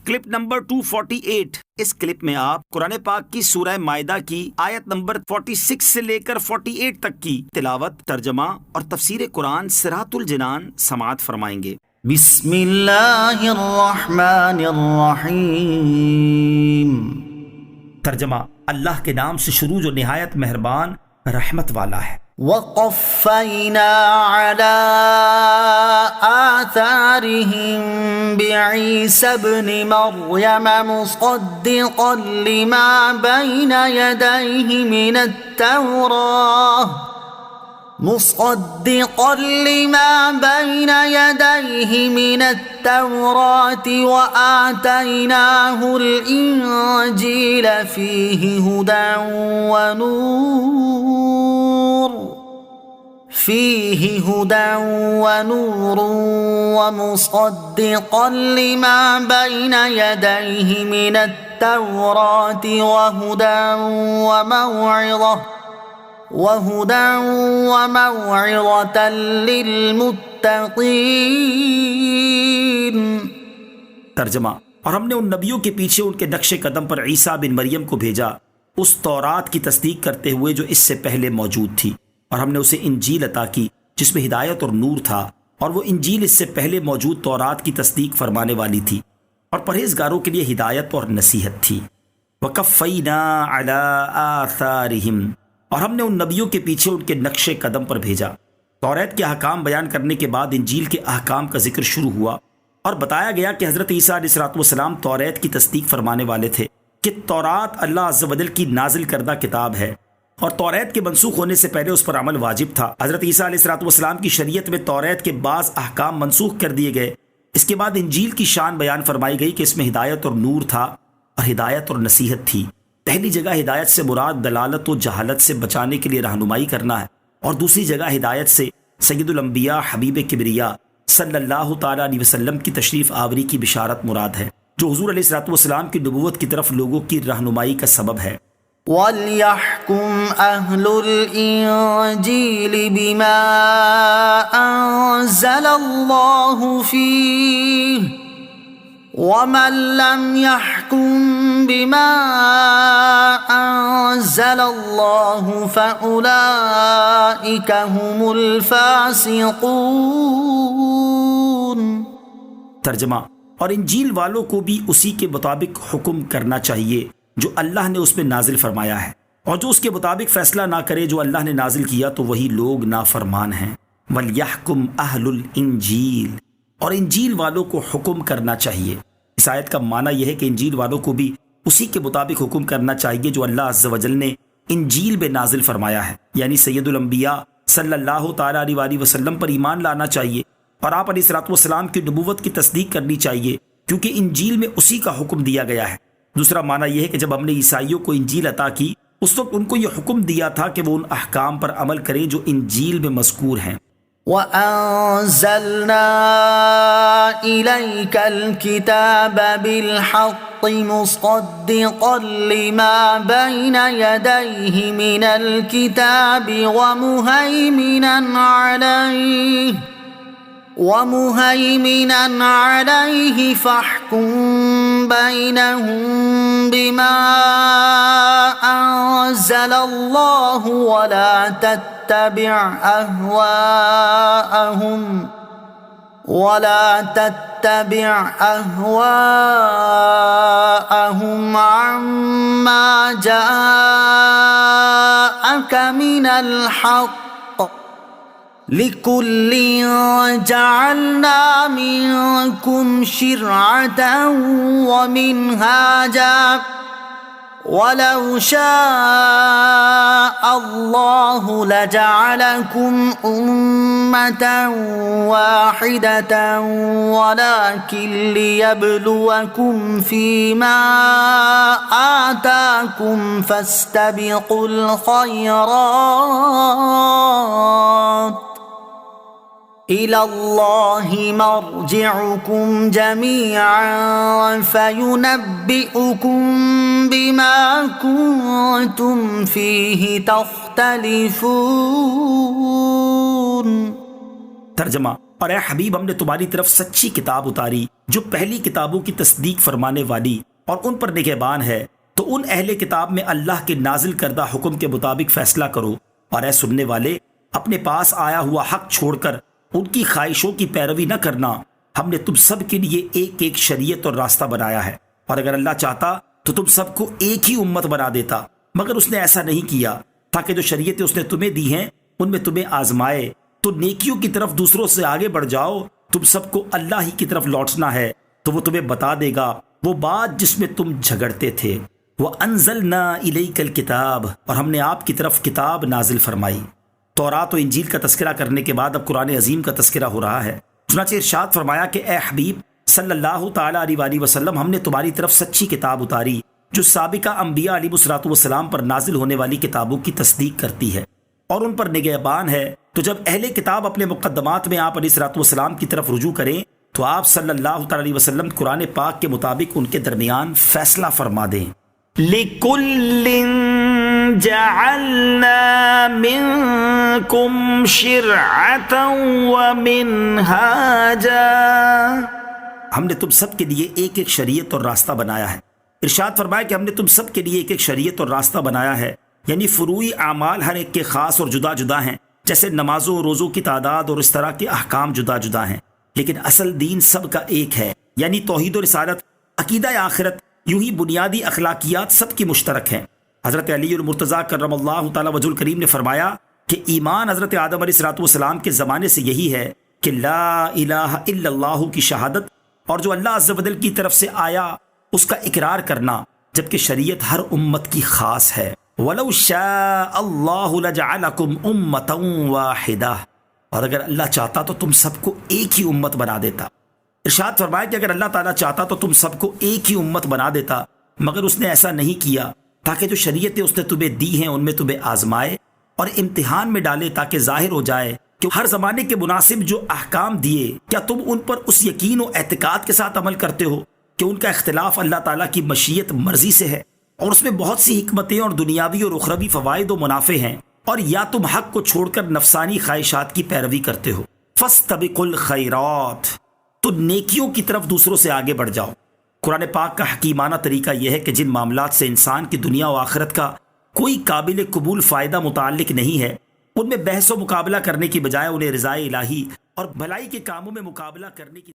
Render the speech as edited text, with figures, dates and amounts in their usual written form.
Clip number 248۔ اس clip میں آپ قرآن پاک کی سورہ مائدہ کی آیت نمبر 46 سے لے کر 48 تک کی تلاوت، ترجمہ اور تفسیر قرآن صراط الجنان سماعت فرمائیں گے۔ بسم اللہ الرحمن الرحیم۔ ترجمہ: اللہ کے نام سے شروع جو نہایت مہربان رحمت والا ہے۔ وقفینا علی آثارهم بعیسی ابن مریم مصدقا لما بین یدیہ من التوراة وآتیناہ الانجیل فیہ ہدى ونور ومصدقا لما بين يديه من التوراة وهدى وموعظة للمتقين۔ ترجمہ: اور ہم نے ان نبیوں کے پیچھے ان کے نقش قدم پر عیسیٰ بن مریم کو بھیجا، اس تورات کی تصدیق کرتے ہوئے جو اس سے پہلے موجود تھی، اور ہم نے اسے انجیل عطا کی جس میں ہدایت اور نور تھا، اور وہ انجیل اس سے پہلے موجود تورات کی تصدیق فرمانے والی تھی اور پرہیزگاروں کے لیے ہدایت اور نصیحت تھی۔ وَقَفَّيْنَا عَلَىٰ آثَارِهِمْ، اور ہم نے ان نبیوں کے پیچھے ان کے نقش قدم پر بھیجا۔ توریت کے احکام بیان کرنے کے بعد انجیل کے احکام کا ذکر شروع ہوا اور بتایا گیا کہ حضرت عیسیٰ علیہ السلام توریت کی تصدیق فرمانے والے تھے کہ تورات اللہ عز و جل کی نازل کردہ کتاب ہے، اور توریت کے منسوخ ہونے سے پہلے اس پر عمل واجب تھا۔ حضرت عیسیٰ علیہ السلام کی شریعت میں توریت کے بعض احکام منسوخ کر دیے گئے۔ اس کے بعد انجیل کی شان بیان فرمائی گئی کہ اس میں ہدایت اور نور تھا اور ہدایت اور نصیحت تھی۔ پہلی جگہ ہدایت سے مراد دلالت و جہالت سے بچانے کے لیے رہنمائی کرنا ہے، اور دوسری جگہ ہدایت سے سید الانبیاء حبیب کبریا صلی اللہ تعالیٰ علیہ وسلم کی تشریف آوری کی بشارت مراد ہے، جو حضور علیہ السلام کی نبوت کی طرف لوگوں کی رہنمائی کا سبب ہے۔ وَلْيَحْكُمْ أَهْلُ الْإِنجِيلِ بِمَا أَنزَلَ اللَّهُ فِيهِ وَمَن لَّمْ يَحْكُم بِمَا أَنزَلَ اللَّهُ فَأُولَئِكَ هُمُ الْفَاسِقُونَ۔ ترجمہ: اور انجیل والوں کو بھی اسی کے مطابق حکم کرنا چاہیے جو اللہ نے اس میں نازل فرمایا ہے، اور جو اس کے مطابق فیصلہ نہ کرے جو اللہ نے نازل کیا تو وہی لوگ نافرمان ہیں۔ وَلْيَحْكُمْ أَهْلُ الْإِنجِيلِ، اور انجیل والوں کو حکم کرنا چاہیے۔ اس آیت کا معنی یہ ہے کہ انجیل والوں کو بھی اسی کے مطابق حکم کرنا چاہیے جو اللہ عز و جل نے انجیل میں نازل فرمایا ہے، یعنی سید الانبیاء صلی اللہ تعالیٰ علیہ وسلم پر ایمان لانا چاہیے، اور آپ علیہ السلام کی نبوت کی تصدیق کرنی چاہیے کیونکہ انجیل میں اسی کا حکم دیا گیا ہے۔ دوسرا معنی یہ ہے کہ جب ہم نے عیسائیوں کو انجیل عطا کی اس وقت ان کو یہ حکم دیا تھا کہ وہ ان احکام پر عمل کریں جو انجیل میں مذکور ہیں۔ وَأَنزَلْنَا إِلَيْكَ الْكِتَابَ بِالْحَقِّ مُصَدِّقًا لِمَا بَيْنَ يَدَيْهِ مِنَ الْكِتَابِ وَمُهَيْمِنًا عَلَيْهِ فَاحْكُم بَيْنَهُم بِمَا أَنزَلَ اللَّهُ وَلَا تَتَّبِعْ أَهْوَاءَهُمْ عَمَّا جَاءَكَ مِنَ الْحَقِّ لِكُلٍّ جَعَلْنَا مِنكُمْ شِرْعَةً وَمِنْهَاجًا وَلَوْ شَاءَ اللَّهُ لَجَعَلَكُمْ أُمَّةً وَاحِدَةً وَلَكِنْ لِيَبْلُوَكُمْ فِيمَا آتَاكُمْ فَاسْتَبِقُوا الْخَيْرَاتِ إِلَى اللَّهِ مَرْجِعُكُمْ جَمِيعًا فَيُنَبِّئُكُم بِمَا كُنتُمْ فِيهِ تَخْتَلِفُونَ۔ ترجمہ: اور اے حبیب ہم نے تمہاری طرف سچی کتاب اتاری جو پہلی کتابوں کی تصدیق فرمانے والی اور ان پر نگہبان ہے، تو ان اہل کتاب میں اللہ کے نازل کردہ حکم کے مطابق فیصلہ کرو، اور اے سننے والے، اپنے پاس آیا ہوا حق چھوڑ کر ان کی خواہشوں کی پیروی نہ کرنا۔ ہم نے تم سب کے لیے ایک ایک شریعت اور راستہ بنایا ہے، اور اگر اللہ چاہتا تو تم سب کو ایک ہی امت بنا دیتا، مگر اس نے ایسا نہیں کیا، تاکہ جو شریعتیں اس نے تمہیں دی ہیں ان میں تمہیں آزمائے۔ تو نیکیوں کی طرف دوسروں سے آگے بڑھ جاؤ، تم سب کو اللہ ہی کی طرف لوٹنا ہے، تو وہ تمہیں بتا دے گا وہ بات جس میں تم جھگڑتے تھے۔ وَأَنزَلْنَا إِلَيْكَ الْكِتَابَ، اور ہم نے آپ کی طرف کتاب نازل فرمائی۔ تورات و انجیل کا تذکرہ کرنے کے بعد اب قرآن عظیم کا تذکرہ ہو رہا ہے۔ چنانچہ ارشاد فرمایا کہ اے حبیب صلی اللہ تعالیٰ علیہ وآلہ وسلم، ہم نے تمہاری طرف سچی کتاب اتاری جو سابقہ انبیاء علیہ الصلوۃ والسلام پر نازل ہونے والی کتابوں کی تصدیق کرتی ہے اور ان پر نگہبان ہے۔ تو جب اہل کتاب اپنے مقدمات میں آپ علیہ الصلوۃ والسلام کی طرف رجوع کریں تو آپ صلی اللہ تعالیٰ علیہ وسلم قرآن پاک کے مطابق ان کے درمیان فیصلہ فرما دیں۔ لِكُلٍّ جَعَلْنَا مِنكُمْ شِرْعَةً وَمِنْهَاجًا، ہم نے تم سب کے لیے ایک ایک شریعت اور راستہ بنایا ہے۔ ارشاد فرمایا کہ ہم نے تم سب کے لیے ایک ایک شریعت اور راستہ بنایا ہے، یعنی فروعی اعمال ہر ایک کے خاص اور جدا جدا ہیں، جیسے نمازوں و روزوں کی تعداد اور اس طرح کے احکام جدا جدا ہیں، لیکن اصل دین سب کا ایک ہے، یعنی توحید و رسالت، عقیدہ آخرت، یوں ہی بنیادی اخلاقیات سب کی مشترک ہیں۔ حضرت علی المرتضیٰ کرم اللہ تعالیٰ وجہ الکریم نے فرمایا کہ ایمان حضرت آدم علیہ السلام کے زمانے سے یہی ہے کہ لا الہ الا اللہ کی شہادت اور جو اللہ عز و جل کی طرف سے آیا اس کا اقرار کرنا، جبکہ شریعت ہر امت کی خاص ہے۔ وَلَوْ شَاءَ اللَّهُ لَجَعَلَكُمْ أُمَّةً وَاحِدَةً، اور اگر اللہ چاہتا تو تم سب کو ایک ہی امت بنا دیتا۔ ارشاد فرمایا کہ اگر اللہ تعالیٰ چاہتا تو تم سب کو ایک ہی امت بنا دیتا، مگر اس نے ایسا نہیں کیا، تاکہ جو شریعتیں اس نے تمہیں دی ہیں ان میں تمہیں آزمائے اور امتحان میں ڈالے، تاکہ ظاہر ہو جائے کہ ہر زمانے کے مناسب جو احکام دیے کیا تم ان پر اس یقین و اعتقاد کے ساتھ عمل کرتے ہو کہ ان کا اختلاف اللہ تعالیٰ کی مشیت مرضی سے ہے اور اس میں بہت سی حکمتیں اور دنیاوی اور اخروی فوائد و منافع ہیں، اور یا تم حق کو چھوڑ کر نفسانی خواہشات کی پیروی کرتے ہو۔ فَاسْتَبِقُوا الْخَيْرَاتِ، تو نیکیوں کی طرف دوسروں سے آگے بڑھ جاؤ۔ قرآن پاک کا حکیمانہ طریقہ یہ ہے کہ جن معاملات سے انسان کی دنیا و آخرت کا کوئی قابل قبول فائدہ متعلق نہیں ہے، ان میں بحث و مقابلہ کرنے کی بجائے انہیں رضائے الہی اور بھلائی کے کاموں میں مقابلہ کرنے کی